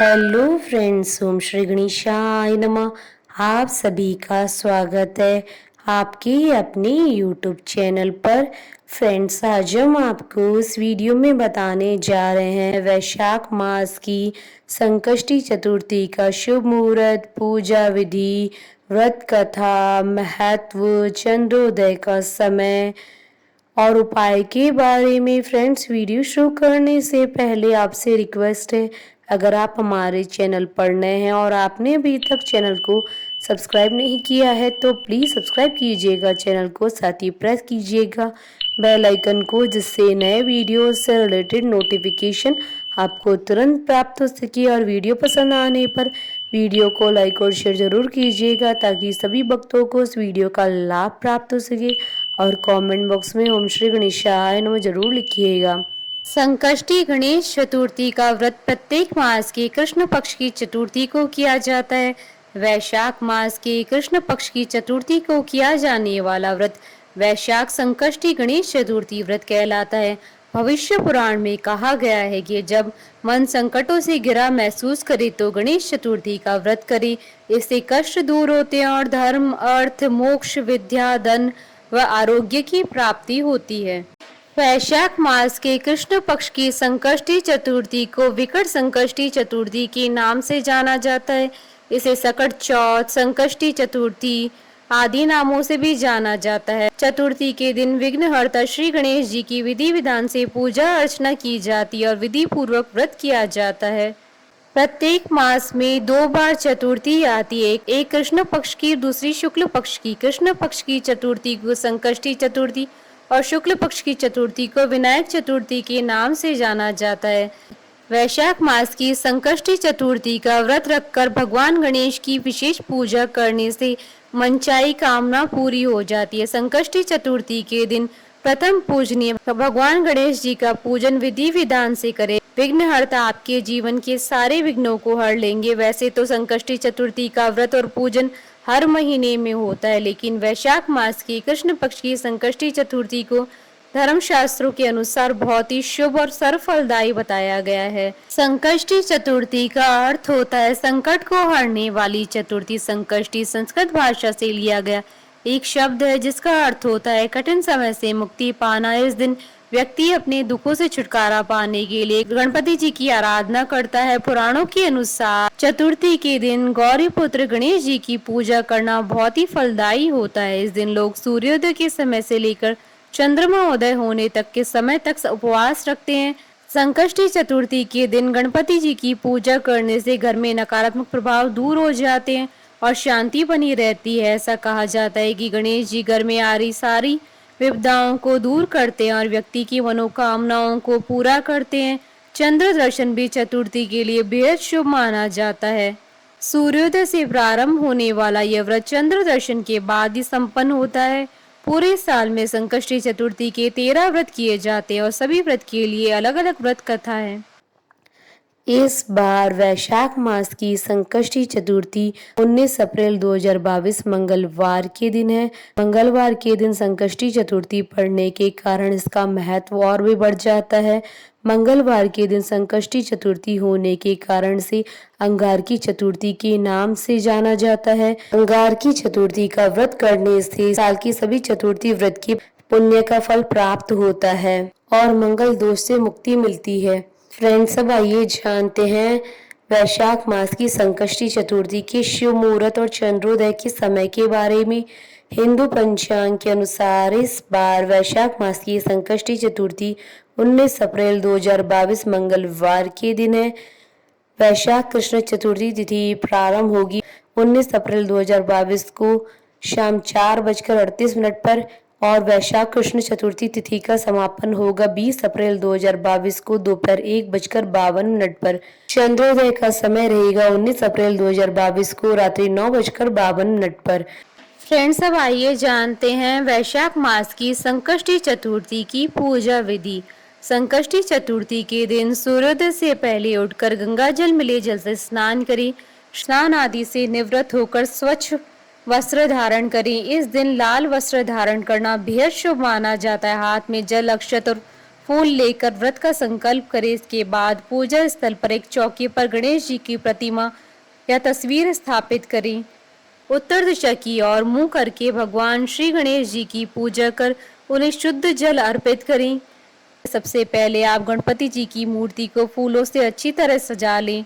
Hello friends, ओम श्री गणेशाय नमः। आप सभी का स्वागत है आपके अपने यूट्यूब चैनल पर। फ्रेंड्स, आज हम आपको इस वीडियो में बताने जा रहे हैं वैशाख मास की संकष्टी चतुर्थी का शुभ मुहूर्त, पूजा विधि, व्रत कथा, महत्व, चंद्रोदय का समय और उपाय के बारे में। फ्रेंड्स, वीडियो शुरू करने से पहले आपसे रिक्वेस्ट है, अगर आप हमारे चैनल पर नए हैं और आपने अभी तक चैनल को सब्सक्राइब नहीं किया है तो प्लीज़ सब्सक्राइब कीजिएगा चैनल को, साथ ही प्रेस कीजिएगा बेल आइकन को, जिससे नए वीडियो से रिलेटेड नोटिफिकेशन आपको तुरंत प्राप्त हो सके। और वीडियो पसंद आने पर वीडियो को लाइक और शेयर जरूर कीजिएगा ताकि सभी भक्तों को इस वीडियो का लाभ प्राप्त हो सके। और कमेंट बॉक्स में ओम श्री गणेशाय नमः जरूर लिखिएगा। संकष्टी गणेश चतुर्थी का व्रत प्रत्येक मास के कृष्ण पक्ष की चतुर्थी को किया जाता है। वैशाख मास के कृष्ण पक्ष की चतुर्थी को किया जाने वाला व्रत वैशाख संकष्टी गणेश चतुर्थी व्रत कहलाता है। भविष्य पुराण में कहा गया है कि जब मन संकटों से घिरा महसूस करे तो गणेश चतुर्थी का व्रत करे। इससे कष्ट दूर होते हैं और धर्म, अर्थ, मोक्ष, विद्या, धन व आरोग्य की प्राप्ति होती है। वैशाख मास के कृष्ण पक्ष की संकष्टी चतुर्थी को विकट संकष्टी चतुर्थी के नाम से जाना जाता है। इसे सकट चौथ, संकष्टी चतुर्थी आदि नामों से भी जाना जाता है। चतुर्थी के दिन विघ्नहर्ता श्री गणेश जी की विधि विधान से पूजा अर्चना की जाती है और विधि पूर्वक व्रत किया जाता है। प्रत्येक मास में 2 बार चतुर्थी आती है, एक कृष्ण पक्ष की, दूसरी शुक्ल पक्ष की। कृष्ण पक्ष की चतुर्थी को संकष्टी चतुर्थी और शुक्ल पक्ष की चतुर्थी को विनायक चतुर्थी के नाम से जाना जाता है। वैशाख मास की संकष्टी चतुर्थी का व्रत रखकर भगवान गणेश की विशेष पूजा करने से मनचाही कामना पूरी हो जाती है। संकष्टी चतुर्थी के दिन प्रथम पूजनीय भगवान गणेश जी का पूजन विधि विधान से करें। विघ्नहर्ता आपके जीवन के सारे विघ्नों को हर लेंगे। वैसे तो संकष्टी चतुर्थी का व्रत और पूजन हर महीने में होता है, लेकिन वैशाख मास की कृष्ण पक्ष की संकष्टी चतुर्थी को धर्मशास्त्रों के अनुसार बहुत ही शुभ और सर्वफलदायी बताया गया है। संकष्टी चतुर्थी का अर्थ होता है संकट को हरने वाली चतुर्थी। संकष्टी संस्कृत भाषा से लिया गया एक शब्द है जिसका अर्थ होता है कठिन समय से मुक्ति पाना। इस दिन व्यक्ति अपने दुखों से छुटकारा पाने के लिए गणपति जी की आराधना करता है। पुराणों के अनुसार चतुर्थी के दिन गौरी पुत्र गणेश जी की पूजा करना बहुत ही फलदायी होता है। इस दिन लोग सूर्योदय के समय से लेकर चंद्रमा उदय होने तक के समय तक उपवास रखते हैं। संकष्टी चतुर्थी के दिन गणपति जी की पूजा करने से घर में नकारात्मक प्रभाव दूर हो जाते हैं और शांति बनी रहती है। ऐसा कहा जाता है कि गणेश जी घर में आ रही सारी विपदाओं को दूर करते हैं और व्यक्ति की मनोकामनाओं को पूरा करते हैं। चंद्र दर्शन भी चतुर्थी के लिए बेहद शुभ माना जाता है। सूर्योदय से प्रारंभ होने वाला यह व्रत चंद्र दर्शन के बाद ही संपन्न होता है। पूरे साल में संकष्टी चतुर्थी के 13 व्रत किए जाते हैं और सभी व्रत के लिए अलग अलग व्रत कथा है। इस बार वैशाख मास की संकष्टी चतुर्थी 19 अप्रैल 2022 मंगलवार के दिन है। मंगलवार के दिन संकष्टी चतुर्थी पड़ने के कारण इसका महत्व और भी बढ़ जाता है। मंगलवार के दिन संकष्टी चतुर्थी होने के कारण से अंगारकी चतुर्थी के नाम से जाना जाता है। अंगारकी चतुर्थी का व्रत करने से साल की सभी चतुर्थी व्रत की पुण्य का फल प्राप्त होता है और मंगल दोष से मुक्ति मिलती है। फ्रेंड्स, अब आइए जानते हैं वैशाख मास की संकष्टी चतुर्थी के शुभ मुहूर्त और चंद्रोदय के समय के बारे में। हिंदू पंचांग के अनुसार इस बार वैशाख मास की संकष्टी चतुर्थी 19 अप्रैल 2022 मंगलवार के दिन है। वैशाख कृष्ण चतुर्थी तिथि प्रारंभ होगी 19 अप्रैल 2022 को शाम 4:38 पर और वैशाख कृष्ण चतुर्थी तिथि का समापन होगा 20 अप्रैल 2022 को दोपहर 1:52 पर। चंद्रोदय का समय रहेगा 19 अप्रैल 2022 को रात्रि 9:52 पर। फ्रेंड्स, अब आइए जानते हैं वैशाख मास की संकष्टी चतुर्थी की पूजा विधि। संकष्टी चतुर्थी के दिन सूर्योदय से पहले उठकर गंगा जल मिले जल से स्नान करें। स्नान आदि से निवृत्त होकर स्वच्छ वस्त्र धारण करें। इस दिन लाल वस्त्र धारण करना बेहद शुभ माना जाता है। हाथ में जल, अक्षत और फूल लेकर व्रत का संकल्प करें। इसके बाद पूजा स्थल पर एक चौकी पर गणेश जी की प्रतिमा या तस्वीर स्थापित करें। उत्तर दिशा की ओर मुंह करके भगवान श्री गणेश जी की पूजा कर उन्हें शुद्ध जल अर्पित करें। सबसे पहले आप गणपति जी की मूर्ति को फूलों से अच्छी तरह सजा लें।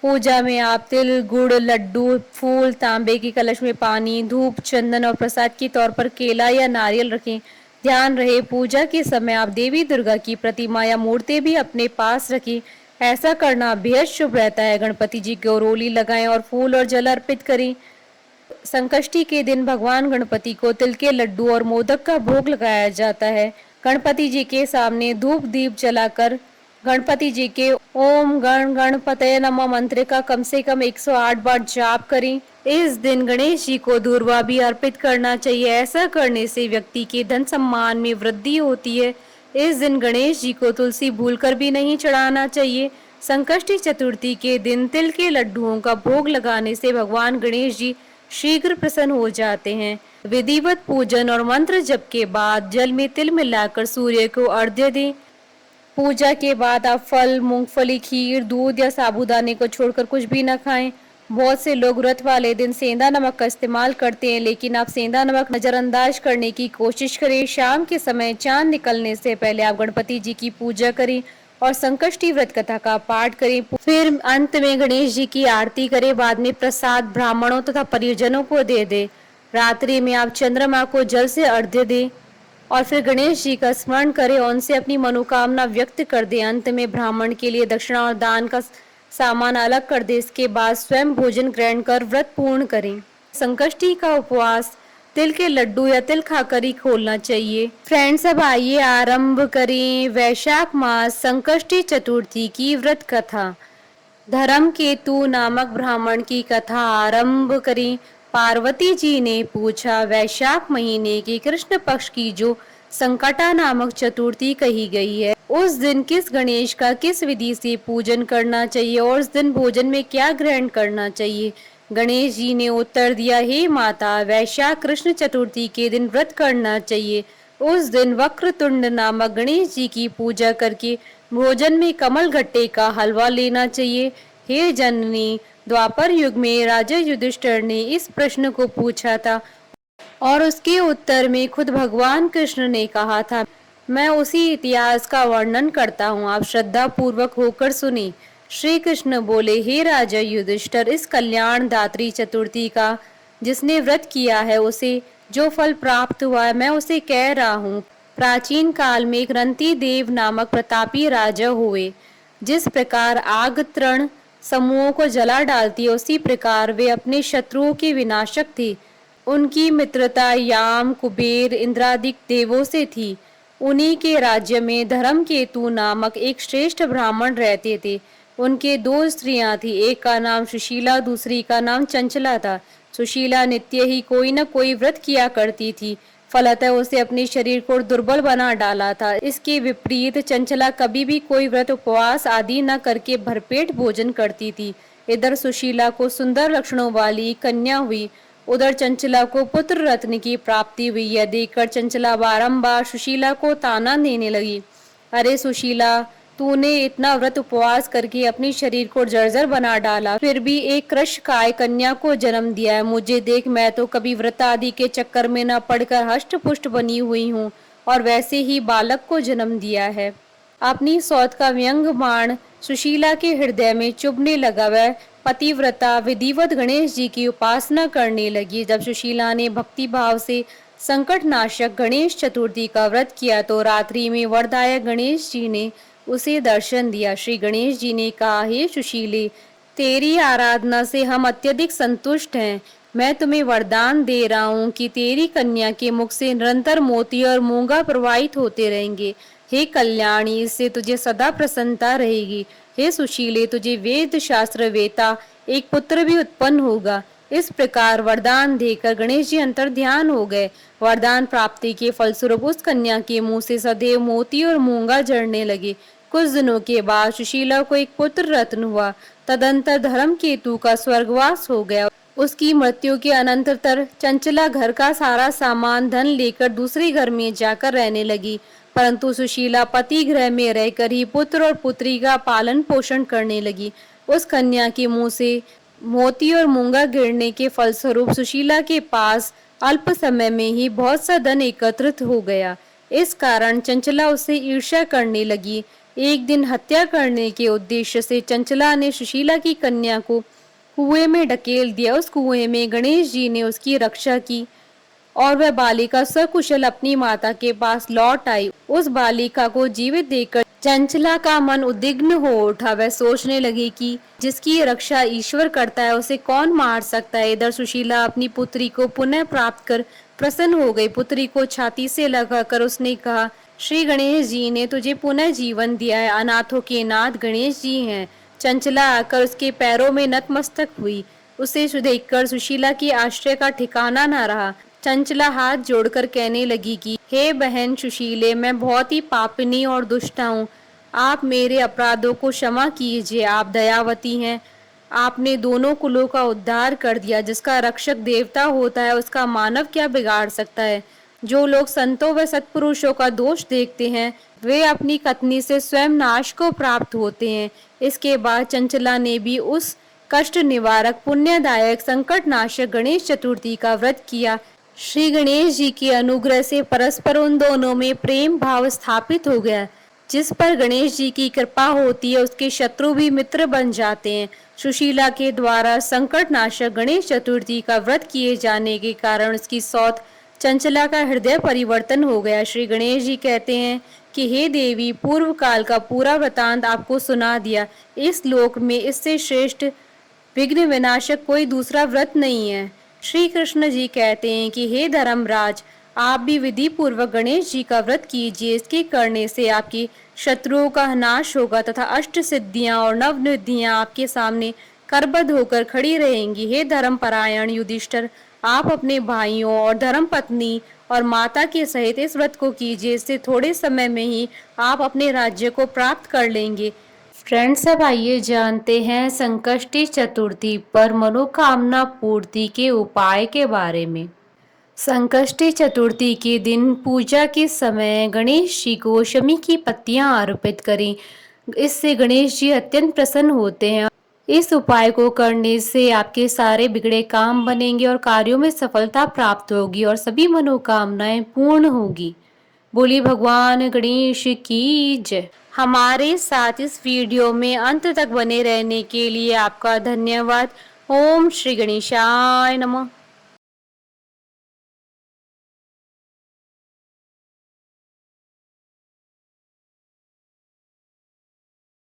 पूजा में आप तिल, गुड़, लड्डू, फूल, तांबे के कलश में पानी, धूप, चंदन और प्रसाद के तौर पर केला या नारियल रखें। ध्यान रहे पूजा के समय आप देवी दुर्गा की प्रतिमा या मूर्ति भी अपने पास रखें। ऐसा करना बेहद शुभ रहता है। गणपति जी को रोली लगाएं और फूल और जल अर्पित करें। संकष्टी के दिन भगवान गणपति को तिल के लड्डू और मोदक का भोग लगाया जाता है। गणपति जी के सामने धूप दीप जलाकर गणपति जी के ओम गण गणपतये नमः मंत्र का कम से कम 108 बार जाप करें। इस दिन गणेश जी को दूर्वा भी अर्पित करना चाहिए। ऐसा करने से व्यक्ति के धन सम्मान में वृद्धि होती है। इस दिन गणेश जी को तुलसी भूलकर भी नहीं चढ़ाना चाहिए। संकष्टी चतुर्थी के दिन तिल के लड्डुओं का भोग लगाने से भगवान गणेश जी शीघ्र प्रसन्न हो जाते हैं। विधिवत पूजन और मंत्र जप के बाद जल में तिल मिलाकर सूर्य को अर्घ्य दें। पूजा के बाद आप फल, मूंगफली, खीर, दूध या साबूदाने को छोड़कर कुछ भी न खाएं। बहुत से लोग व्रत वाले दिन सेंधा नमक का इस्तेमाल करते हैं, लेकिन आप सेंधा नमक नजरअंदाज करने की कोशिश करें। शाम के समय चांद निकलने से पहले आप गणपति जी की पूजा करें और संकष्टी व्रत कथा का पाठ करें। फिर अंत में गणेश जी की आरती करें। बाद में प्रसाद ब्राह्मणों तथा परिजनों को दे दे। रात्रि में आप चंद्रमा को जल से अर्घ्य दें और फिर गणेश जी का स्मरण करें और उनसे अपनी मनोकामना व्यक्त कर दें। अंत में ब्राह्मण के लिए दक्षिणा और दान का सामान अलग कर दे। इसके बाद स्वयं भोजन ग्रहण कर व्रत पूर्ण करें। संकष्टी का उपवास तिल के लड्डू या तिल खाकर ही खोलना चाहिए। फ्रेंड्स, अब आइए आरंभ करें वैशाख मास संकष्टी चतुर्थी की व्रत कथा। धर्मकेतु नामक ब्राह्मण की कथा आरंभ करें। पार्वती जी ने पूछा, वैशाख महीने के कृष्ण पक्ष की जो संकटा नामक चतुर्थी कही गई है, उस दिन किस गणेश का किस विधि से पूजन करना चाहिए और उस दिन भोजन में क्या ग्रहण करना चाहिए? गणेश जी ने उत्तर दिया, हे माता, वैशाख कृष्ण चतुर्थी के दिन व्रत करना चाहिए। उस दिन वक्रतुंड नामक गणेश जी की पूजा करके भोजन में कमल गट्टे का हलवा लेना चाहिए। हे जननी, द्वापर युग में राजा युधिष्ठिर ने इस प्रश्न को पूछा था और उसके उत्तर में खुद भगवान कृष्ण ने कहा था। मैं उसी इतिहास का वर्णन करता हूँ, आप श्रद्धा पूर्वक होकर सुनी। श्री कृष्ण बोले, हे राजा युधिष्ठिर, इस कल्याण दात्री चतुर्थी का जिसने व्रत किया है उसे जो फल प्राप्त हुआ है, मैं उसे कह रहा हूँ। प्राचीन काल में एक रंती देव नामक प्रतापी राजा हुए। जिस प्रकार आग तृण समूहों को जला डालती है, उसी प्रकार वे अपने शत्रुओं के विनाशक थे। उनकी मित्रता याम, कुबेर, इंद्रादिक देवों से थी। उन्हीं के राज्य में धर्मकेतु नामक एक श्रेष्ठ ब्राह्मण रहते थे। उनके दो स्त्रियां थी, एक का नाम सुशीला, दूसरी का नाम चंचला था। सुशीला नित्य ही कोई न कोई व्रत किया करती थी, फलतः उसे अपने शरीर को दुर्बल बना डाला था। इसके विपरीत चंचला कभी भी कोई व्रत उपवास आदि न करके भरपेट भोजन करती थी। इधर सुशीला को सुंदर लक्षणों वाली कन्या हुई, उधर चंचला को पुत्र रत्न की प्राप्ति हुई। यह देखकर चंचला बारंबार सुशीला को ताना देने लगी, अरे सुशीला, तूने इतना व्रत उपवास करके अपने शरीर को जर्जर बना डाला, फिर भी एक कृशकाय कन्या को जन्म दिया है। मुझे देख, मैं तो कभी व्रत आदि के चक्कर में न पड़कर हष्ट पुष्ट बनी हुई हूँ और वैसे ही बालक को जन्म दिया है। अपनी सौत का व्यंग बाण सुशीला के हृदय में चुभने लगा। वह पतिव्रता विधिवत गणेश जी की उपासना करने लगी। जब सुशीला ने भक्ति भाव से संकट नाशक गणेश चतुर्थी का व्रत किया तो रात्रि में वरदायक गणेश जी ने उसे दर्शन दिया। श्री गणेश जी ने कहा, हे सुशीले, तेरी आराधना से हम अत्यधिक संतुष्ट हैं। मैं तुम्हें वरदान दे रहा हूँ कि तेरी कन्या के मुख से निरंतर मोती और मूंगा प्रवाहित होते रहेंगे। हे कल्याणी, इससे तुझे सदा प्रसन्नता रहेगी। हे सुशीले, तुझे वेद शास्त्र वेता एक पुत्र भी उत्पन्न होगा। इस प्रकार वरदान देकर गणेश जी अंतर ध्यान हो गए। वरदान प्राप्ति के फलस्वरूप उस कन्या के मुंह से सदैव मोती और मूंगा झड़ने लगे। कुछ दिनों के बाद सुशीला को एक पुत्र रत्न हुआ। तदंतर धर्मकेतु का स्वर्गवास हो गया। उसकी मृत्यु के अनंतर चंचला घर का सारा सामान धन लेकर दूसरे घर में जाकर रहने लगी। परंतु सुशीला पति गृह में रहकर ही पुत्र और पुत्री का पालन पोषण करने लगी। उस कन्या के मुंह से मोती और मूंगा गिरने के फलस्वरूप सुशीला के पास अल्प समय में ही बहुत सा धन एकत्रित हो गया। इस कारण चंचला उससे ईर्ष्या करने लगी। एक दिन हत्या करने के उद्देश्य से चंचला ने सुशीला की कन्या को कुएं में ढकेल दिया। उस कुएं में गणेश जी ने उसकी रक्षा की और वह बालिका सकुशल अपनी माता के पास लौट आई। उस बालिका को जीवित देखकर चंचला का मन उद्विग्न हो उठा। वह सोचने लगी कि जिसकी रक्षा ईश्वर करता है उसे कौन मार सकता है। इधर सुशीला अपनी पुत्री को पुनः प्राप्त कर प्रसन्न हो गई। पुत्री को छाती से लगाकर उसने कहा, श्री गणेश जी ने तुझे पुनः जीवन दिया है। अनाथों के नाथ गणेश जी हैं। चंचला आकर उसके पैरों में नतमस्तक हुई। उसे देखकर सुशीला की आश्चर्य का ठिकाना न रहा। चंचला हाथ जोड़कर कहने लगी कि हे बहन सुशीले, मैं बहुत ही पापिनी और दुष्ट हूँ। आप मेरे अपराधों को क्षमा कीजिए। आप दयावती हैं। आपने दोनों कुलों का उद्धार कर दिया। जिसका रक्षक देवता होता है उसका मानव क्या बिगाड़ सकता है। जो लोग संतों व सत्पुरुषों का दोष देखते हैं वे अपनी कथनी से स्वयं नाश को प्राप्त होते हैं। इसके बाद चंचला ने भी उस कष्ट निवारक पुण्यदायक संकट नाशक गणेश चतुर्थी का व्रत किया। श्री गणेश जी के अनुग्रह से परस्पर उन दोनों में प्रेम भाव स्थापित हो गया। जिस पर गणेश जी की कृपा होती है उसके शत्रु भी मित्र बन जाते हैं। सुशीला के द्वारा संकट नाशक गणेश चतुर्थी का व्रत किए जाने के कारण उसकी सौत चंचला का हृदय परिवर्तन हो गया। श्री गणेश जी कहते हैं कि हे देवी, पूर्व काल का पूरा वृतांत आपको सुना दिया। इस लोक में इससे श्रेष्ठ विघ्न विनाशक कोई दूसरा व्रत नहीं है। श्री कृष्ण जी कहते हैं कि हे धर्मराज, आप भी विधि पूर्वक गणेश जी का व्रत कीजिए। इसके करने से आपकी शत्रुओं का नाश होगा तथा अष्ट सिद्धियां और नव निधियां आपके सामने करबद्ध होकर खड़ी रहेंगी। हे धर्मपरायण युधिष्ठिर, आप अपने भाइयों और धर्म पत्नी और माता के सहित इस व्रत को कीजिए। इससे थोड़े समय में ही आप अपने राज्य को प्राप्त कर लेंगे। फ्रेंड्स, अब आइए जानते हैं संकष्टी चतुर्थी पर मनोकामना पूर्ति के उपाय के बारे में। संकष्टी चतुर्थी के दिन पूजा के समय गणेश जी को शमी की पत्तियां अर्पित करें। इससे गणेश जी अत्यंत प्रसन्न होते हैं। इस उपाय को करने से आपके सारे बिगड़े काम बनेंगे और कार्यों में सफलता प्राप्त होगी और सभी मनोकामनाएं पूर्ण होगी। बोली भगवान गणेश की जय। हमारे साथ इस वीडियो में अंत तक बने रहने के लिए आपका धन्यवाद। ओम श्री गणेशाय नमः।